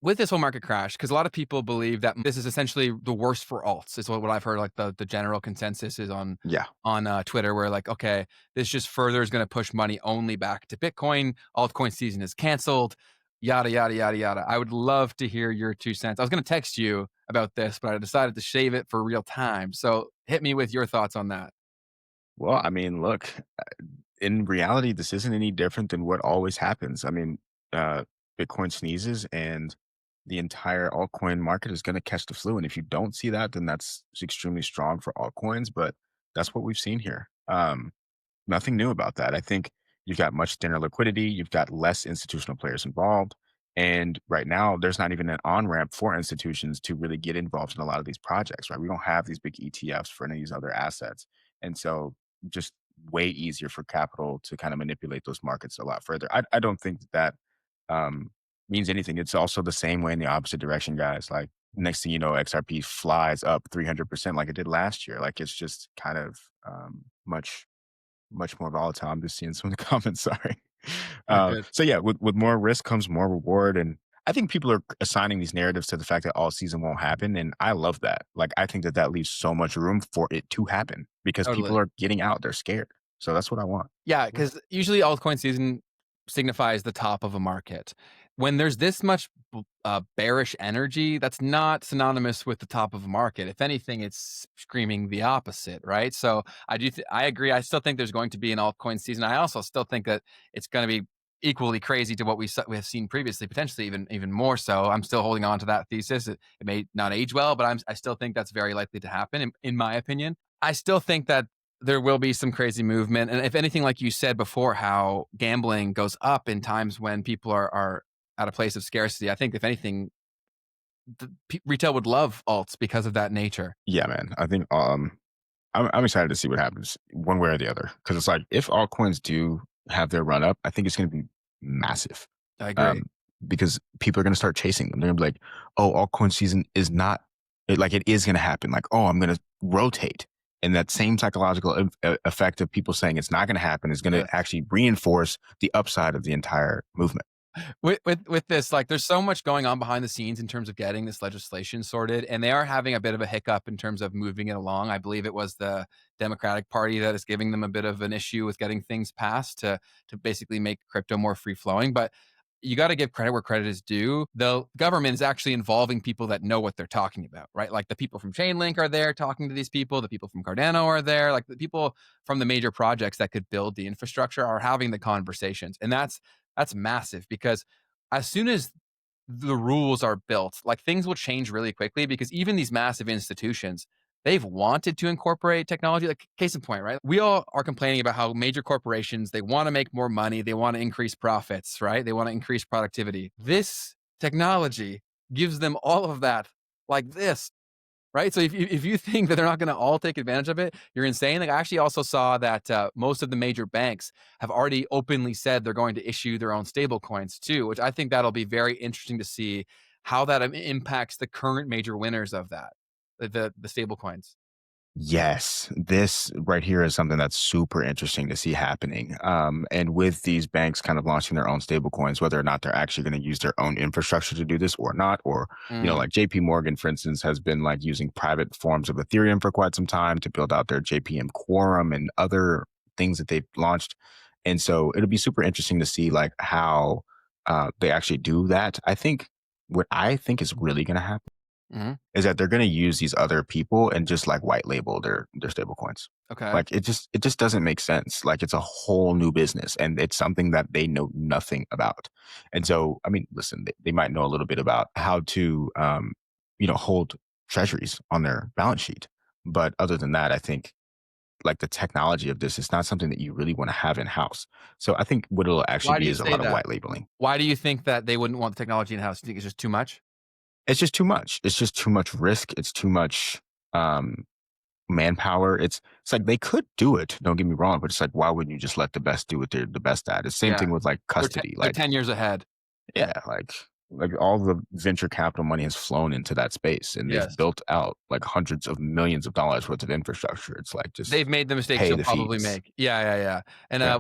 with this whole market crash, because a lot of people believe that this is essentially the worst for alts, is what I've heard. Like the general consensus is Yeah. on Twitter, where like, okay, this just further is going to push money only back to Bitcoin. Altcoin season is canceled. Yada yada yada yada. I would love to hear your 2 cents. I was going to text you about this, but I decided to save it for real time. So hit me with your thoughts on that. Well, I mean, look, in reality, this isn't any different than what always happens. I mean, uh, Bitcoin sneezes and the entire altcoin market is going to catch the flu. And if you don't see that, then that's extremely strong for altcoins. But that's what we've seen here. Nothing new about that. I think you've got much thinner liquidity, you've got less institutional players involved. And right now, there's not even an on ramp for institutions to really get involved in a lot of these projects, right? We don't have these big ETFs for any of these other assets. And so, just way easier for capital to kind of manipulate those markets a lot further. I don't think that um, means anything. It's also the same way in the opposite direction, guys. Like, next thing you know, XRP flies up 300% like it did last year. Like, it's just kind of much more volatile. I'm just seeing some of the comments. Sorry. You're good. So yeah, with more risk comes more reward, and I think people are assigning these narratives to the fact that all season won't happen, and I love that. Like, I think that that leaves so much room for it to happen because people Totally. are getting out. They're scared. So that's what I want. Yeah, Yeah. because usually altcoin season signifies the top of a market. When there's this much bearish energy, that's not synonymous with the top of a market. If anything, it's screaming the opposite, right? So I agree. I still think there's going to be an altcoin season. I also still think that it's going to be equally crazy to what we have seen previously, potentially even more so. I'm still holding on to that thesis. It may not age well, but I still think that's very likely to happen, in my opinion. I still think that there will be some crazy movement. And if anything, like you said before, how gambling goes up in times when people are at a place of scarcity. I think if anything, retail would love alts because of that nature. Yeah, man. I think I'm excited to see what happens one way or the other because it's like if altcoins do have their run up, I think it's going to be massive. I agree. Um, because people are going to start chasing them. They're going to be like, "Oh, altcoin season is not like it is going to happen." Like, "Oh, I'm going to rotate," and that same psychological effect of people saying it's not going to happen is going to Yes. actually reinforce the upside of the entire movement. With this, like, there's so much going on behind the scenes in terms of getting this legislation sorted, and they are having a bit of a hiccup in terms of moving it along. I believe it was the Democratic Party that is giving them a bit of an issue with getting things passed to basically make crypto more free flowing. But you got to give credit where credit is due. The government is actually involving people that know what they're talking about, right? Like the people from Chainlink are there talking to these people. The people from Cardano are there. Like the people from the major projects that could build the infrastructure are having the conversations, and that's massive because as soon as the rules are built, like things will change really quickly because even these massive institutions, they've wanted to incorporate technology. Like case in point, right? We all are complaining about how major corporations, they want to make more money, they want to increase profits, right? They want to increase productivity. This technology gives them all of that like this. Right? So if you think that they're not gonna all take advantage of it, you're insane. Like, I actually also saw that, most of the major banks have already openly said they're going to issue their own stable coins too, which I think that'll be very interesting to see how that impacts the current major winners of that, the stable coins. Yes, this right here is something that's super interesting to see happening. And with these banks kind of launching their own stable coins, whether or not they're actually going to use their own infrastructure to do this or not, or, Mm, like JP Morgan, for instance, has been like using private forms of Ethereum for quite some time to build out their JPM Quorum and other things that they've launched. And so it'll be super interesting to see like how they actually do that. I think what I think is really going to happen mhm, is that they're gonna use these other people and just, like, white label their stable coins. okay. Like, it just doesn't make sense. Like, it's a whole new business, and it's something that they know nothing about. And so, I mean, listen, they might know a little bit about how to, hold treasuries on their balance sheet. But other than that, I think, like, the technology of this is not something that you really wanna have in-house. So I think what it'll actually Why do be you is a say lot of that? white labeling. Why do you think that they wouldn't want the technology in-house? Do you think it's just too much? It's just too much. It's just too much risk. It's too much, manpower. It's like they could do it, don't get me wrong, but it's like, why wouldn't you just let the best do what they're the best at? It's same Yeah. thing with like custody. They're Like, 10 years ahead. yeah, like all the venture capital money has flown into that space and they've Yes. built out like hundreds of millions of dollars worth of infrastructure. It's like just They've made the mistakes pay you'll the probably fees. make. Yeah, yeah, yeah. And, Yeah.